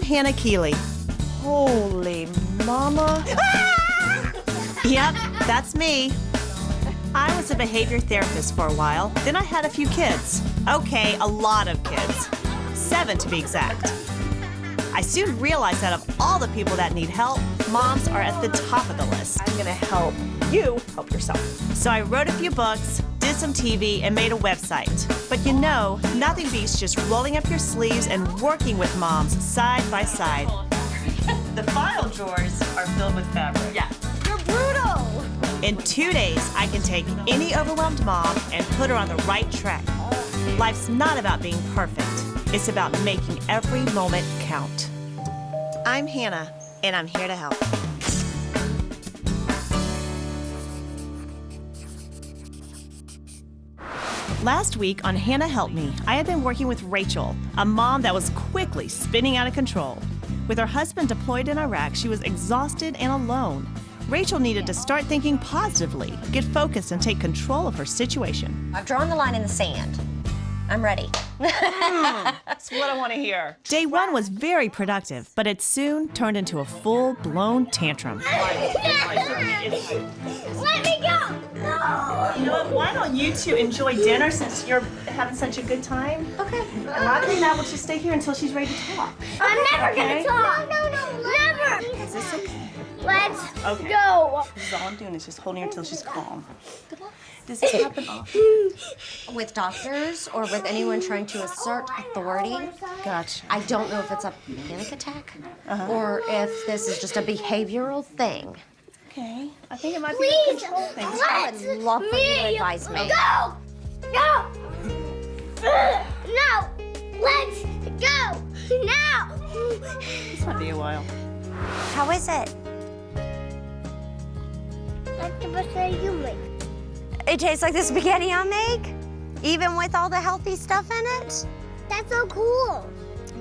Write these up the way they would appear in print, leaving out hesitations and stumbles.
Hannah Keeley. Holy mama. Yep, that's me. I was a behavior therapist for a while, then I had a few kids. Okay, a lot of kids. 7 to be exact. I soon realized that of all the people that need help, moms are at the top of the list. I'm gonna help you help yourself. So I wrote a few books, did some TV, and made a website. But you know, nothing beats just rolling up your sleeves and working with moms side by side. The file drawers are filled with fabric. Yeah. You're brutal. In 2 days, I can take any overwhelmed mom and put her on the right track. Life's not about being perfect. It's about making every moment count. I'm Hannah, and I'm here to help. Last week on Hannah Help Me, I had been working with Rachel, a mom that was quickly spinning out of control. With her husband deployed in Iraq, she was exhausted and alone. Rachel needed to start thinking positively, get focused, and take control of her situation. I've drawn the line in the sand. I'm ready. That's what I want to hear. Day 1 was very productive, but it soon turned into a full-blown tantrum. Let me go! No! You know what, why don't you two enjoy dinner since you're having such a good time? Okay. And Mother and I will just stay here until she's ready to talk. I'm never Okay. gonna talk! No, never! Is this okay? Let's Okay. go! This is all I'm doing is just holding her until she's calm. Does this happen often? With doctors or with anyone trying to assert authority, Gotcha. I don't know if it's a panic attack or if this is just a behavioral thing. Okay. I think it might be Please, a control thing. I would love for you to advise me. Go! No! No! Let's go! Now! This might be a while. How is it? Like the spaghetti you make. It tastes like the spaghetti I make, even with all the healthy stuff in it. That's so cool.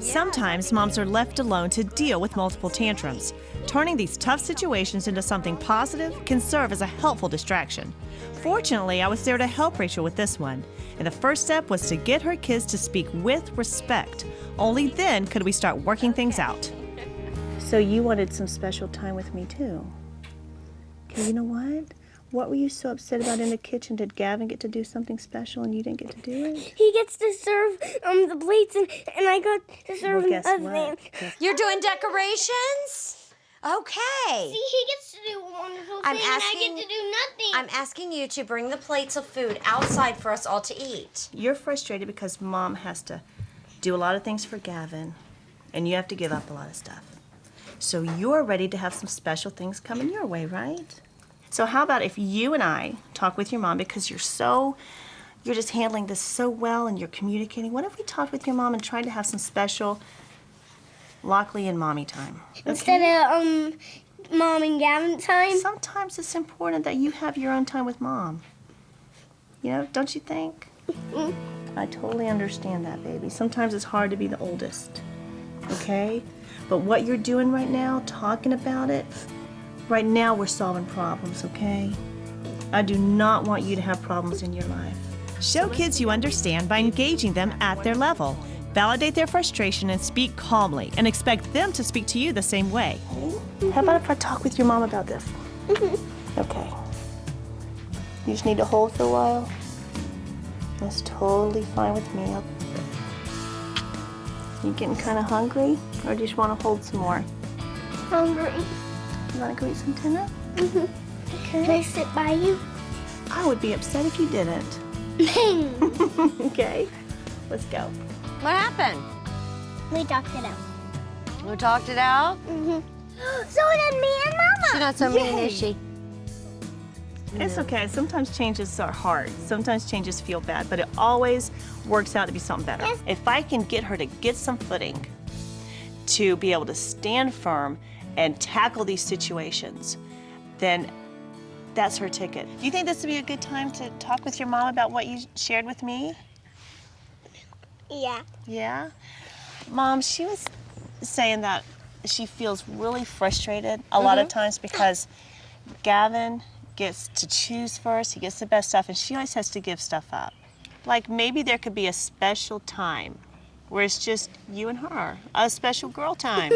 Sometimes moms are left alone to deal with multiple tantrums. Turning these tough situations into something positive can serve as a helpful distraction. Fortunately, I was there to help Rachel with this one. And the first step was to get her kids to speak with respect. Only then could we start working things out. So you wanted some special time with me too. Okay, you know what? What were you so upset about in the kitchen? Did Gavin get to do something special and you didn't get to do it? He gets to serve the plates and I got to serve Well, guess other what? things. You're doing decorations? Okay. See, he gets to do a wonderful I'm thing asking- and I get to do nothing. I'm asking you to bring the plates of food outside for us all to eat. You're frustrated because Mom has to do a lot of things for Gavin, and you have to give up a lot of stuff. So you're ready to have some special things coming your way, right? So how about if you and I talk with your mom, because you're just handling this so well and you're communicating. What if we talked with your mom and tried to have some special Lockley and Mommy time? Instead of Mom and Gavin time. Sometimes it's important that you have your own time with Mom. You know, don't you think? I totally understand that, baby. Sometimes it's hard to be the oldest, okay? But what you're doing right now, talking about it, right now we're solving problems, okay? I do not want you to have problems in your life. Show kids you understand by engaging them at their level. Validate their frustration and speak calmly, and expect them to speak to you the same way. How about if I talk with your mom about this? Okay. You just need to hold for a while? That's totally fine with me. You getting kind of hungry, or do you just want to hold some more? Hungry. You want to go eat some dinner? Can I sit by you? I would be upset if you didn't. Okay, let's go. What happened? We talked it out. We talked it out? So did me and Mama. She's not so mean, is she? It's okay. Sometimes changes are hard. Sometimes changes feel bad, but it always works out to be something better. Yes. If I can get her to get some footing, to be able to stand firm and tackle these situations, then that's her ticket. Do you think this would be a good time to talk with your mom about what you shared with me? Yeah. Yeah? Mom, she was saying that she feels really frustrated a lot of times because Gavin gets to choose first, he gets the best stuff, and she always has to give stuff up. Like maybe there could be a special time where it's just you and her, a special girl time.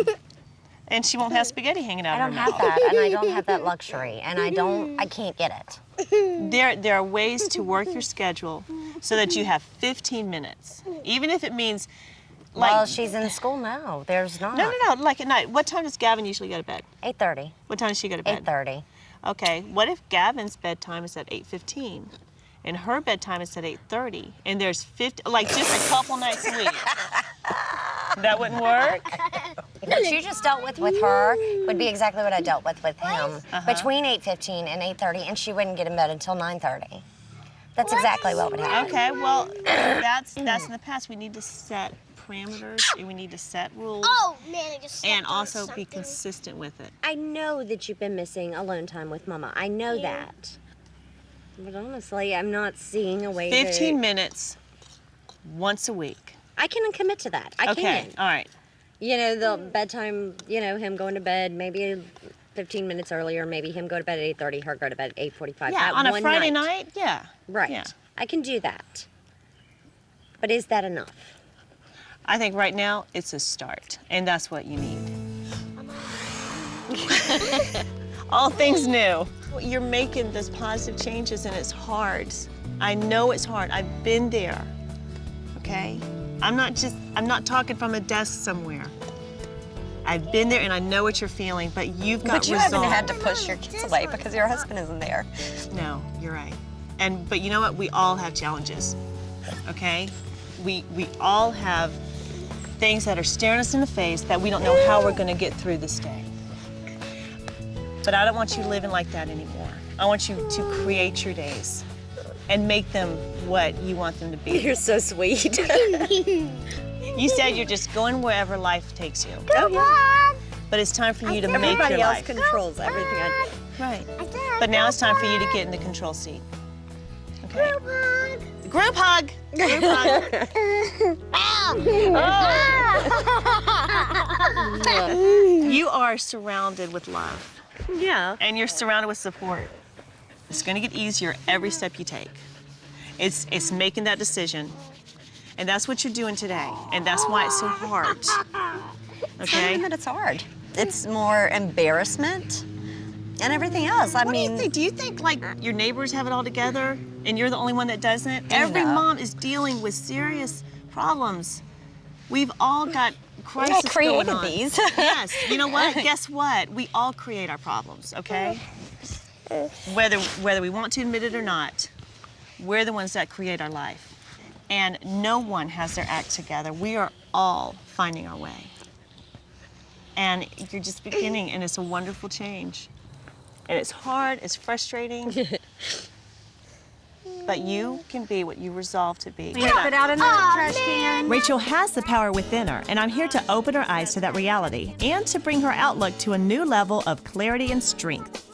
And she won't have spaghetti hanging out I of don't her have mouth. that, and I don't have that luxury, and I can't get it. There are ways to work your schedule so that you have 15 minutes, even if it means like. Well, she's in school now. There's not. No, like at night. What time does Gavin usually go to bed? 8:30. What time does she go to bed? 8:30. Okay, what if Gavin's bedtime is at 8:15 and her bedtime is at 8:30 and there's 50, like just a couple nights a week? That wouldn't work? What you just dealt with her would be exactly what I dealt with him. Between 8:15 and 8:30, and she wouldn't get in bed until 9:30. That's exactly what would happen. Okay, well, that's in the past. We need to set parameters and we need to set rules Oh man, I just and also be consistent with it. I know that you've been missing alone time with Mama. I know that. But honestly, I'm not seeing a way 15 to... minutes once a week. I can commit to that. I Okay, can. all right. You know, the bedtime, you know, him going to bed maybe 15 minutes earlier, maybe him go to bed at 8:30, her go to bed at 8:45. Yeah, that on a one Friday night, yeah. Right. Yeah. I can do that. But is that enough? I think right now it's a start, and that's what you need. All things new. You're making those positive changes, and it's hard. I know it's hard. I've been there, okay? I'm not talking from a desk somewhere. I've been there, and I know what you're feeling, but you've got But you resolve. haven't had to push your kids away because your husband isn't there. No, you're right. But you know what? We all have challenges, okay? We all have things that are staring us in the face that we don't know how we're gonna get through this day. But I don't want you living like that anymore. I want you to create your days and make them what you want them to be. You're so sweet. You said you're just going wherever life takes you. Oh, yeah. But it's time for you to make Everybody your else life. controls everything I do. Right. But now it's time for you to get in the control seat. Okay? Group hug. Group hug. You are surrounded with love, Yeah. and you're surrounded with support. It's going to get easier every step you take. It's making that decision, and that's what you're doing today, and that's why it's so hard. It's not Okay? even that it's hard. It's more embarrassment and everything else. I What mean, do you think? Do you think like your neighbors have it all together, and you're the only one that doesn't? Every No. mom is dealing with serious problems. We've all got crisis going created on. these. Yes. You know what? Guess what? We all create our problems. Okay. Whether we want to admit it or not, we're the ones that create our life, and no one has their act together. We are all finding our way, and you're just beginning, and it's a wonderful change. And it's hard, it's frustrating, but you can be what you resolve to be. put it out in the trash can. Rachel has the power within her, and I'm here to open her eyes to that reality and to bring her outlook to a new level of clarity and strength.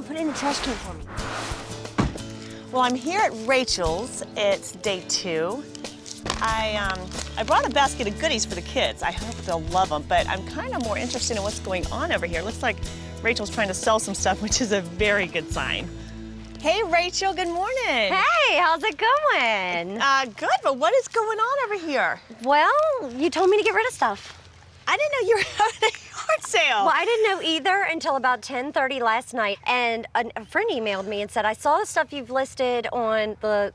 Put it in the trash can for me. Well, I'm here at Rachel's. It's day 2. I brought a basket of goodies for the kids. I hope they'll love them, but I'm kind of more interested in what's going on over here. Looks like Rachel's trying to sell some stuff, which is a very good sign. Hey, Rachel, good morning. Hey, how's it going? Good, but what is going on over here? Well, you told me to get rid of stuff. I didn't know you were having a yard sale. Well, I didn't know either until about 10:30 last night, and a friend emailed me and said, I saw the stuff you've listed on the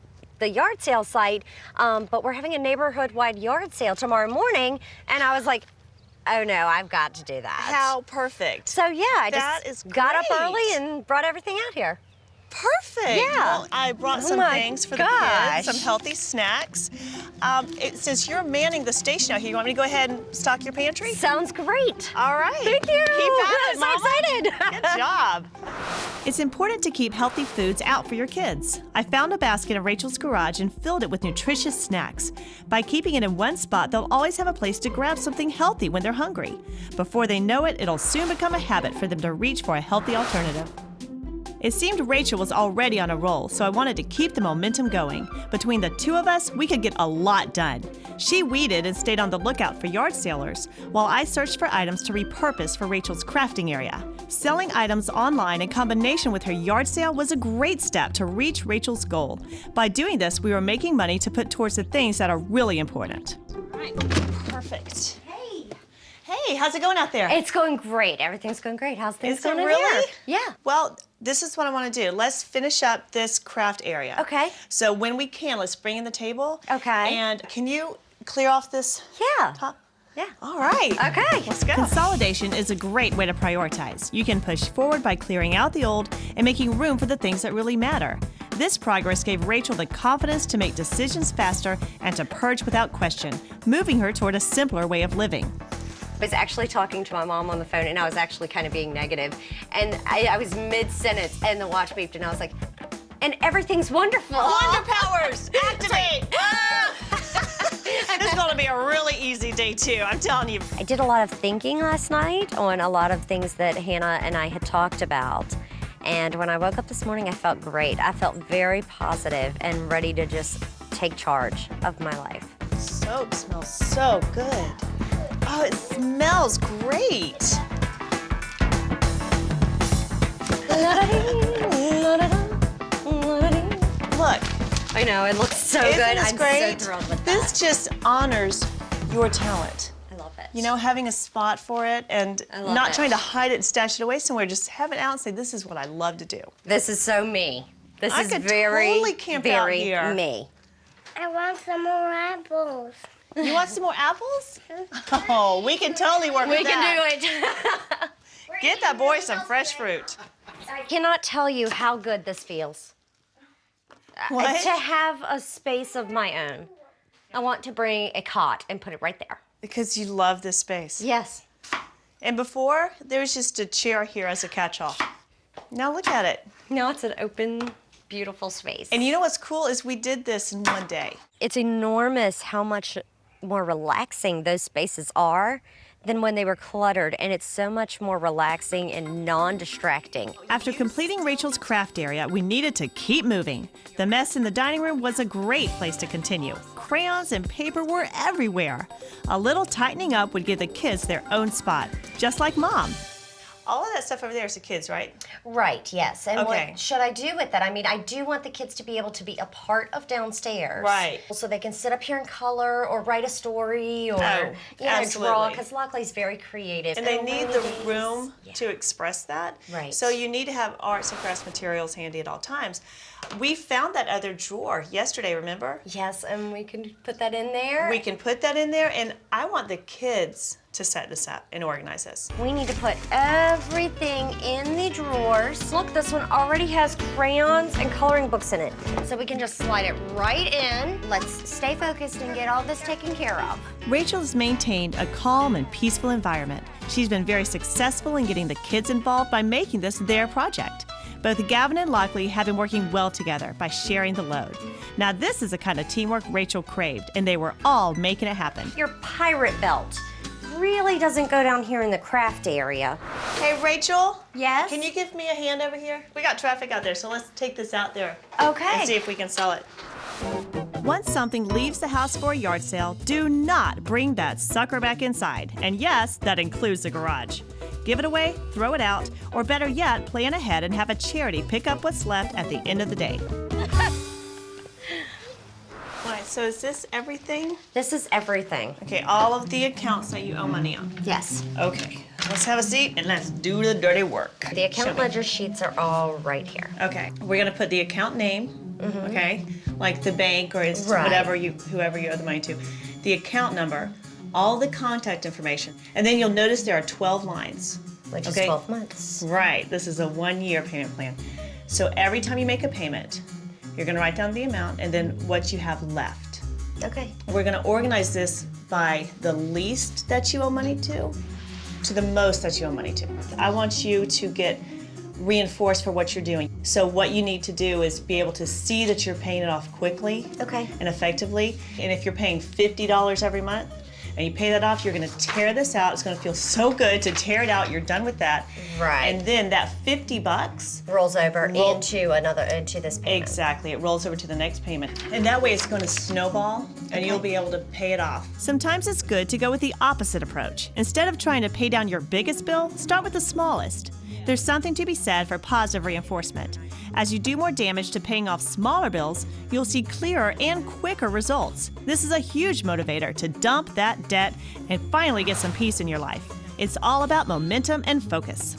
yard sale site, but we're having a neighborhood-wide yard sale tomorrow morning, and I was like, oh no, I've got to do that. How perfect. So yeah, I That just is got up great. early and brought everything out here. Perfect. Yeah. Well, I brought some my things for the gosh. kids, some healthy snacks. Since you're manning the station out here, you want me to go ahead and stock your pantry? Sounds great. All right. Thank you. Keep at it, I'm so Mama. excited. Good job. It's important to keep healthy foods out for your kids. I found a basket in Rachel's garage and filled it with nutritious snacks. By keeping it in one spot, they'll always have a place to grab something healthy when they're hungry. Before they know it, it'll soon become a habit for them to reach for a healthy alternative. It seemed Rachel was already on a roll, so I wanted to keep the momentum going. Between the two of us, we could get a lot done. She weeded and stayed on the lookout for yard salers, while I searched for items to repurpose for Rachel's crafting area. Selling items online in combination with her yard sale was a great step to reach Rachel's goal. By doing this, we were making money to put towards the things that are really important. right, perfect. Hey, how's it going out there? It's going great. Everything's going great. How's things Is it going in really? here? Yeah. Well, this is what I want to do. Let's finish up this craft area. Okay. So when we can, let's bring in the table. Okay. And can you clear off this Yeah. top? Yeah. All right. Okay. Let's go. Consolidation is a great way to prioritize. You can push forward by clearing out the old and making room for the things that really matter. This progress gave Rachel the confidence to make decisions faster and to purge without question, moving her toward a simpler way of living. I was actually talking to my mom on the phone, and I was actually kind of being negative. And I was mid-sentence, and the watch beeped, and I was like, and everything's wonderful. Wonder powers, activate! This is going to be a really easy day, too. I'm telling you. I did a lot of thinking last night on a lot of things that Hannah and I had talked about. And when I woke up this morning, I felt great. I felt very positive and ready to just take charge of my life. Soap smells so good. Oh, it smells great. Look. I know, it looks so Isn't good. this I'm great? so thrilled with This that. just honors your talent. I love it. You know, having a spot for it and I love not it. trying to hide it and stash it away somewhere. Just have it out and say, this is what I love to do. This is so me. This I is could very, totally camp out very here. me. I want some more apples. You want some more apples? Oh, we can totally work with We that. can do it. Get that boy some fresh fruit. I cannot tell you how good this feels. What? To have a space of my own. I want to bring a cot and put it right there. Because you love this space. Yes. And before, there was just a chair here as a catch-all. Now look at it. Now it's an open, beautiful space. And you know what's cool is we did this in one day. It's enormous how much more relaxing those spaces are than when they were cluttered, and it's so much more relaxing and non-distracting. After completing Rachel's craft area, we needed to keep moving. The mess in the dining room was a great place to continue. Crayons and paper were everywhere. A little tightening up would give the kids their own spot, just like Mom. All of that stuff over there is the kids, right? Right, yes. And Okay. what should I do with that? I mean, I do want the kids to be able to be a part of downstairs. Right. So they can sit up here and color or write a story or Oh, draw, absolutely. because Locklee's very creative. And they on need rainy the days- room Yeah. to express that. Right. So you need to have arts and crafts materials handy at all times. We found that other drawer yesterday, remember? Yes, and we can put that in there. We can put that in there, and I want the kids to set this up and organize this. We need to put everything in the drawers. Look, this one already has crayons and coloring books in it. So we can just slide it right in. Let's stay focused and get all this taken care of. Rachel has maintained a calm and peaceful environment. She's been very successful in getting the kids involved by making this their project. Both Gavin and Lockley have been working well together by sharing the load. Now this is the kind of teamwork Rachel craved, and they were all making it happen. Your pirate belt really doesn't go down here in the craft area. Hey, Rachel? Yes? Can you give me a hand over here? We got traffic out there, so let's take this out there Okay. and see if we can sell it. Once something leaves the house for a yard sale, do not bring that sucker back inside. And yes, that includes the garage. Give it away, throw it out, or better yet, plan ahead and have a charity pick up what's left at the end of the day. All right, so is this everything? This is everything. Okay, all of the accounts that you owe money on. Yes. Okay, let's have a seat and let's do the dirty work. The account Show me. ledger sheets are all right here. Okay, we're gonna put the account name, okay, like the bank or it's Right. whoever you owe the money to, the account number, all the contact information, and then you'll notice there are 12 lines. Which is Okay. 12 months. Right, this is a 1-year payment plan. So every time you make a payment, you're gonna write down the amount and then what you have left. Okay. We're gonna organize this by the least that you owe money to the most that you owe money to. I want you to get reinforced for what you're doing. So what you need to do is be able to see that you're paying it off quickly Okay. and effectively. And if you're paying $50 every month and you pay that off, you're gonna tear this out. It's gonna feel so good to tear it out. You're done with that. Right. And then that $50, Rolls over into this payment. exactly, it rolls over to the next payment. And that way it's gonna snowball and you'll be able to pay it off. Sometimes it's good to go with the opposite approach. Instead of trying to pay down your biggest bill, start with the smallest. There's something to be said for positive reinforcement. As you do more damage to paying off smaller bills, you'll see clearer and quicker results. This is a huge motivator to dump that debt and finally get some peace in your life. It's all about momentum and focus.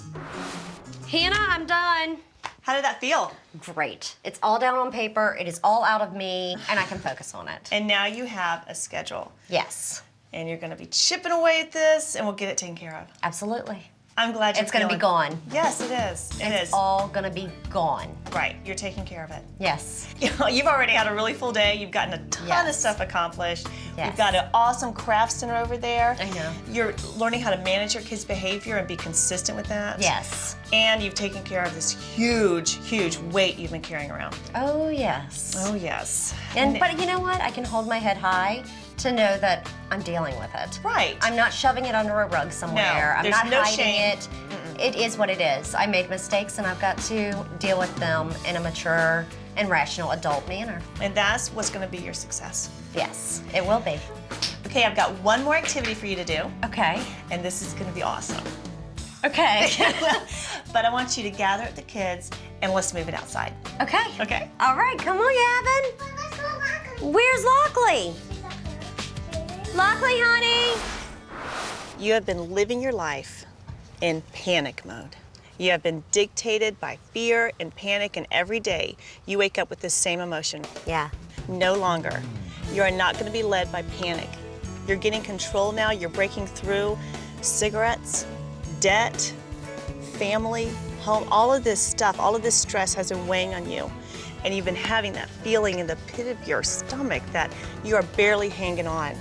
Hannah, I'm done. How did that feel? Great. It's all down on paper. It is all out of me, and I can focus on it. And now you have a schedule. Yes, And you're going to be chipping away at this, and we'll get it taken care of. absolutely. I'm glad you're It's going to be gone. Yes, it is. It's all going to be gone. Right, you're taking care of it. Yes. You've already had a really full day. You've gotten a ton of Yes. stuff accomplished. Yes. You've got an awesome craft center over there. I know. You're learning how to manage your kids' behavior and be consistent with that. Yes. And you've taken care of this huge, huge weight you've been carrying around. Oh, yes. Oh, yes. But you know what? I can hold my head high to know that I'm dealing with it. Right. I'm not shoving it under a rug somewhere. I'm there's not no hiding shame. it. It is what it is. I made mistakes and I've got to deal with them in a mature and rational adult manner. And that's what's going to be your success. Yes, it will be. Okay, I've got one more activity for you to do, Okay. and this is going to be awesome. Okay. But I want you to gather up the kids and let's move it outside. Okay. Okay? All right, come on, Gavin. Where's Lockley? Lockley, honey. You have been living your life in panic mode. You have been dictated by fear and panic, and every day you wake up with this same emotion. Yeah. No longer. You are not going to be led by panic. You're getting control now. You're breaking through cigarettes, debt, family, home, all of this stuff, all of this stress has been weighing on you. And you've been having that feeling in the pit of your stomach that you are barely hanging on.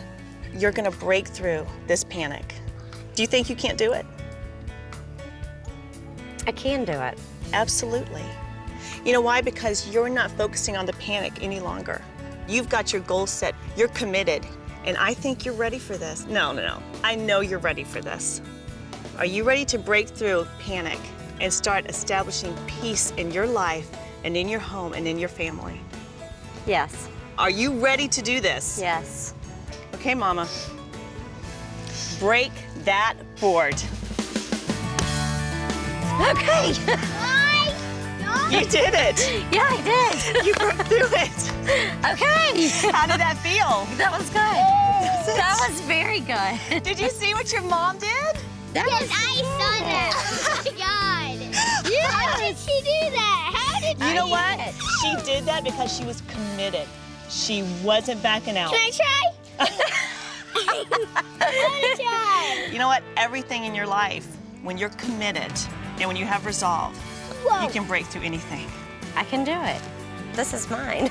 You're going to break through this panic. Do you think you can't do it? I can do it. Absolutely. You know why? Because you're not focusing on the panic any longer. You've got your goals set, you're committed, and I think you're ready for this. No. I know you're ready for this. Are you ready to break through panic and start establishing peace in your life and in your home and in your family? Yes. Are you ready to do this? Yes. Okay, Mama. Break that board. Okay. You did it. Yeah, I did. You broke through it. Okay. How did that feel? That was good. That was very good. Did you see what your mom did? Yes, I saw that. Oh my God. How did she do that? How did You know she what? do it? She did that because she was committed. She wasn't backing out. Can I try? I want to try. You know what? Everything in your life, when you're committed and when you have resolve, Whoa. you can break through anything. I can do it. This is mine.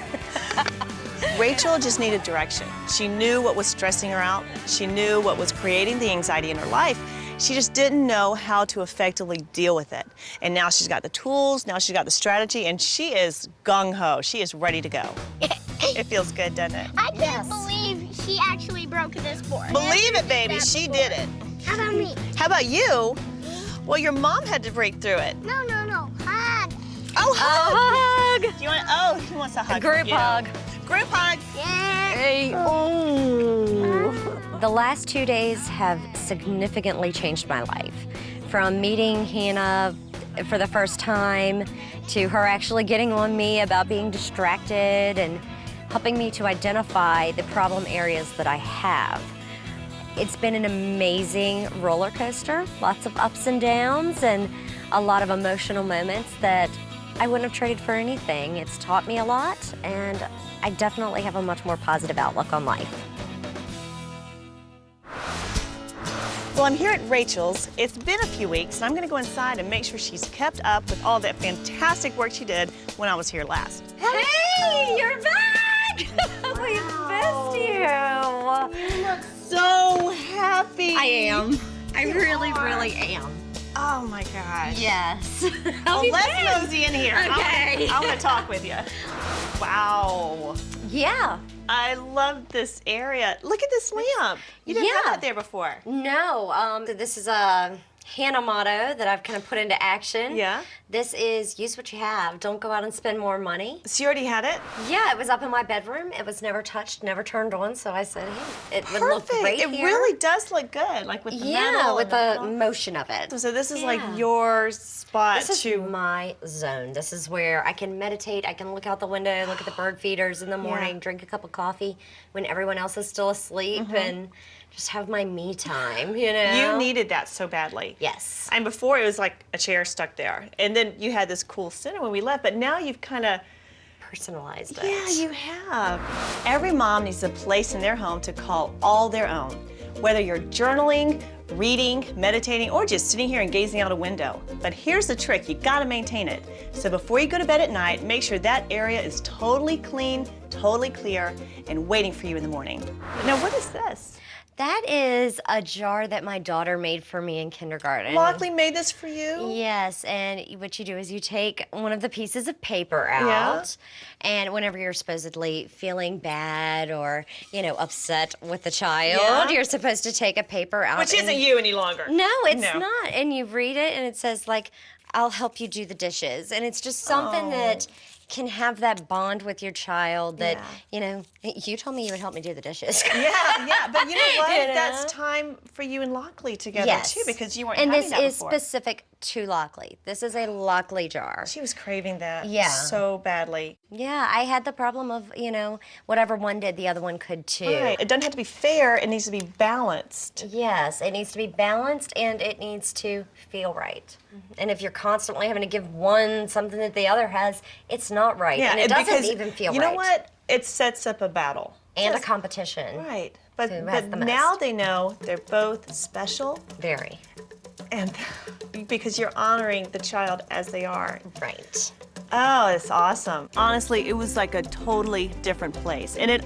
Rachel just needed direction. She knew what was stressing her out. She knew what was creating the anxiety in her life. She just didn't know how to effectively deal with it. And now she's got the tools, now she's got the strategy, and she is gung-ho. She is ready to go. It feels good, doesn't it? I can't believe she actually broke this board. Believe it, baby, she did it. How about me? How about you? Well, your mom had to break through it. No. Hug. Oh, hug! Hug. Do you want? Oh, he wants a hug. Group you. hug. Group hug. Yeah. Hey. Oh. The last 2 days have significantly changed my life. From meeting Hannah for the first time to her actually getting on me about being distracted and helping me to identify the problem areas that I have. It's been an amazing roller coaster, lots of ups and downs and a lot of emotional moments that I wouldn't have traded for anything. It's taught me a lot, and I definitely have a much more positive outlook on life. Well, I'm here at Rachel's. It's been a few weeks, and I'm going to go inside and make sure she's kept up with all that fantastic work she did when I was here last. Hey, you're back! We missed you. You look so happy. I am. I really am. Oh my gosh. Yes. Well, let's mosey in here. Okay. I want to talk with you. Wow. Yeah. I love this area. Look at this lamp. You didn't have Yeah. that there before. No, this is a Hannah motto that I've kind of put into action. Yeah. This is use what you have. Don't go out and spend more money. So you already had it? Yeah, it was up in my bedroom. It was never touched, never turned on. So I said, hey, it would look great It here. really does look good, like with the metal. with and the motion of it. So this is like Yeah. your spot This is to. my zone. This is where I can meditate. I can look out the window, look at the bird feeders in the morning, drink a cup of coffee when everyone else is still asleep, and just have my me time, you know? You needed that so badly. Yes. And before it was like a chair stuck there, and then you had this cool center when we left. But now you've kind of. Personalized it. Yeah, you have. Every mom needs a place in their home to call all their own. Whether you're journaling, reading, meditating, or just sitting here and gazing out a window. But here's the trick, you gotta maintain it. So before you go to bed at night, make sure that area is totally clean, totally clear, and waiting for you in the morning. Now, what is this? That is a jar that my daughter made for me in kindergarten. Lockley made this for you? Yes, and what you do is you take one of the pieces of paper out, Yeah. and whenever you're supposedly feeling bad or, upset with the child, Yeah. you're supposed to take a paper out. Which isn't you any longer. No, it's No. not. And you read it, and it says, like, I'll help you do the dishes. And it's just something that can have that bond with your child that, you told me you would help me do the dishes. Yeah, but you know what? You know? That's time for you and Lockley together Yes. too, because you weren't And having this that is before. specific to Lockley. This is a Lockley jar. She was craving that Yeah. so badly. Yeah, I had the problem of, whatever one did, the other one could too. Right. It doesn't have to be fair, it needs to be balanced. Yes, it needs to be balanced and it needs to feel right. And if you're constantly having to give one something that the other has, it's not right. And it doesn't because even feel you right. know what? It sets up a battle. And a Just- competition. Right. But, Who has the most? now they know they're both special, Very. and because you're honoring the child as they are. Right. Oh, it's awesome. Honestly, it was like a totally different place. And it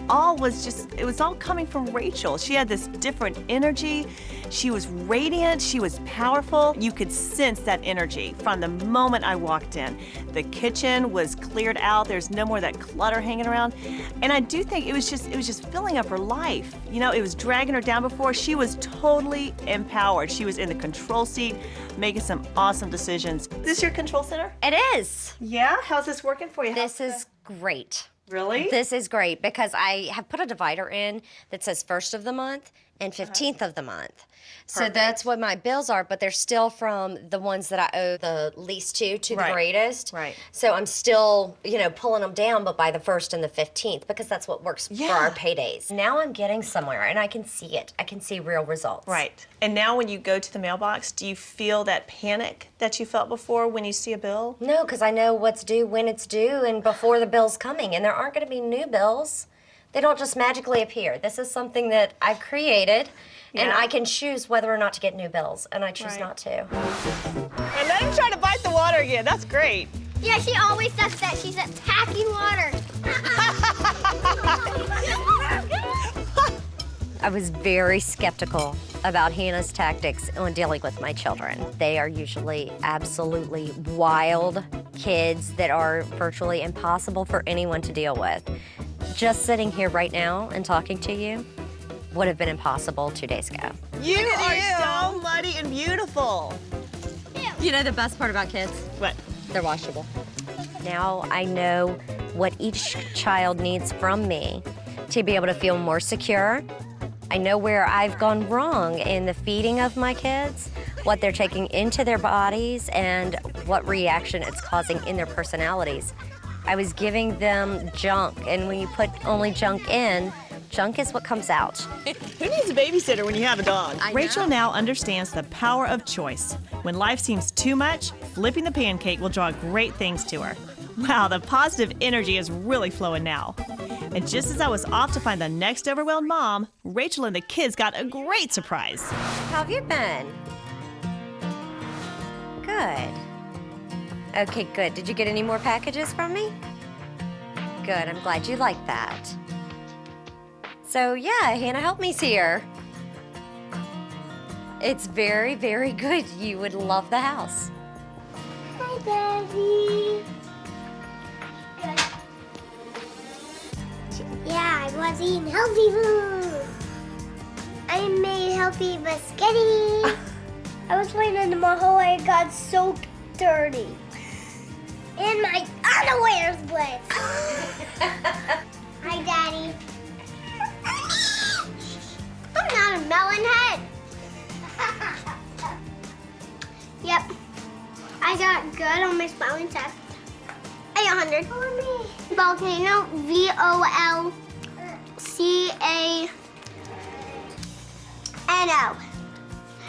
was all coming from Rachel. She had this different energy. She was radiant. She was powerful. You could sense that energy from the moment I walked in. The kitchen was cleared out. There's no more of that clutter hanging around. And I do think it was just filling up her life. It was dragging her down before. She was totally empowered. She was in the control seat, making some awesome decisions. Is this your control center? It is. Yeah? How's this working for you? This is great. Really? This is great because I have put a divider in that says 1st of the month and 15th of the month. So that's what my bills are, but they're still from the ones that I owe the least to the Right. greatest. Right. So I'm still, pulling them down, but by the 1st and the 15th because that's what works for Yeah. our paydays. Now I'm getting somewhere and I can see it. I can see real results. Right. And now when you go to the mailbox, do you feel that panic that you felt before when you see a bill? No, because I know what's due, when it's due, and before the bill's coming. And there aren't going to be new bills. They don't just magically appear. This is something that I've created, and Yeah. I can choose whether or not to get new bills, and I choose Right. not to. And let him try to bite the water again. That's great. Yeah, she always does that. She's attacking water. I was very skeptical about Hannah's tactics on dealing with my children. They are usually absolutely wild kids that are virtually impossible for anyone to deal with. Just sitting here right now and talking to you would have been impossible 2 days ago. You are so muddy and beautiful. You know the best part about kids? What? They're washable. Now I know what each child needs from me to be able to feel more secure. I know where I've gone wrong in the feeding of my kids, what they're taking into their bodies, and what reaction it's causing in their personalities. I was giving them junk, and when you put only junk in, junk is what comes out. Who needs a babysitter when you have a dog? Rachel now understands the power of choice. When life seems too much, flipping the pancake will draw great things to her. Wow, the positive energy is really flowing now. And just as I was off to find the next overwhelmed mom, Rachel and the kids got a great surprise. How have you been? Good. Okay, good. Did you get any more packages from me? Good, I'm glad you liked that. So yeah, Hannah Help Me's here. It's very, very good. You would love the house. Hi, Daddy. Yeah, I was eating healthy food. I made healthy biscotti. I was playing in the hallway and got so dirty. And my underwear's wet. Hi, Daddy. I'm not a melon head. Yep. I got good on my spelling test. I got 100. Volcano, VOLCANO.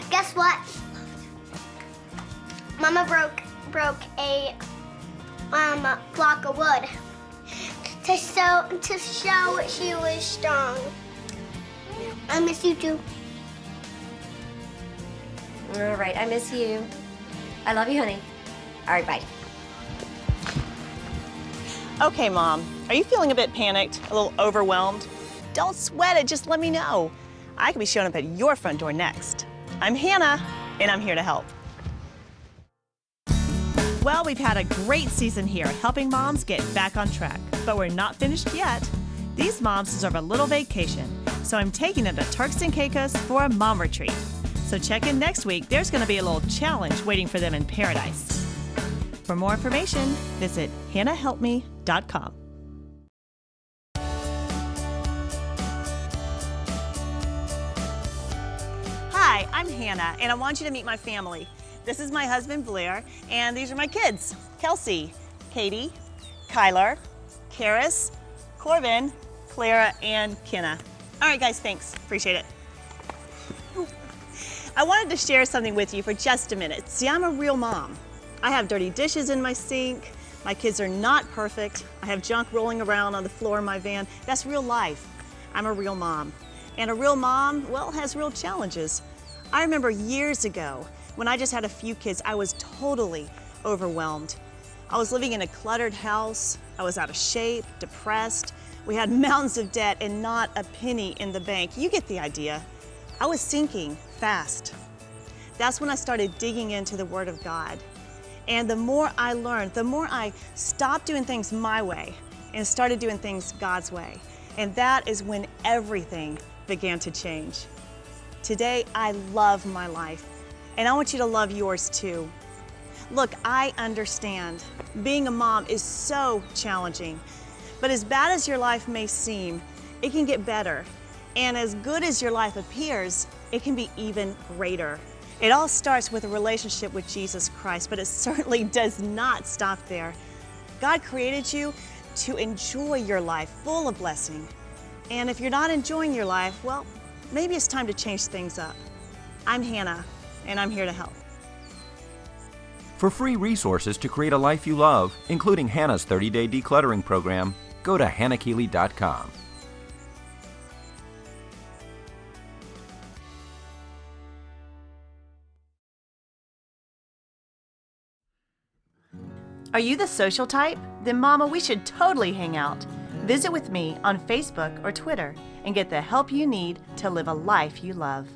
Guess what? Mama broke a block of wood to show she was strong. I miss you too. All right, I miss you. I love you, honey. All right, bye. Okay, Mom, are you feeling a bit panicked, a little overwhelmed? Don't sweat it, just let me know. I could be showing up at your front door next. I'm Hannah, and I'm here to help. Well, we've had a great season here, helping moms get back on track. But we're not finished yet. These moms deserve a little vacation, so I'm taking them to Turks and Caicos for a mom retreat. So check in next week. There's going to be a little challenge waiting for them in paradise. For more information, visit hannahhelpme.com. Hi, I'm Hannah, and I want you to meet my family. This is my husband, Blair, and these are my kids, Kelsey, Katie, Kyler, Karis, Corbin, Clara, and Kenna. All right, guys, thanks. Appreciate it. I wanted to share something with you for just a minute. See, I'm a real mom. I have dirty dishes in my sink. My kids are not perfect. I have junk rolling around on the floor in my van. That's real life. I'm a real mom. And a real mom, well, has real challenges. I remember years ago when I just had a few kids, I was totally overwhelmed. I was living in a cluttered house. I was out of shape, depressed. We had mountains of debt and not a penny in the bank. You get the idea. I was sinking fast. That's when I started digging into the Word of God. And the more I learned, the more I stopped doing things my way and started doing things God's way. And that is when everything began to change. Today, I love my life, and I want you to love yours too. Look, I understand. Being a mom is so challenging, but as bad as your life may seem, it can get better. And as good as your life appears, it can be even greater. It all starts with a relationship with Jesus Christ, but it certainly does not stop there. God created you to enjoy your life full of blessing. And if you're not enjoying your life, well, maybe it's time to change things up. I'm Hannah, and I'm here to help. For free resources to create a life you love, including Hannah's 30-day decluttering program, go to hannahkeeley.com. Are you the social type? Then Mama, we should totally hang out. Visit with me on Facebook or Twitter and get the help you need to live a life you love.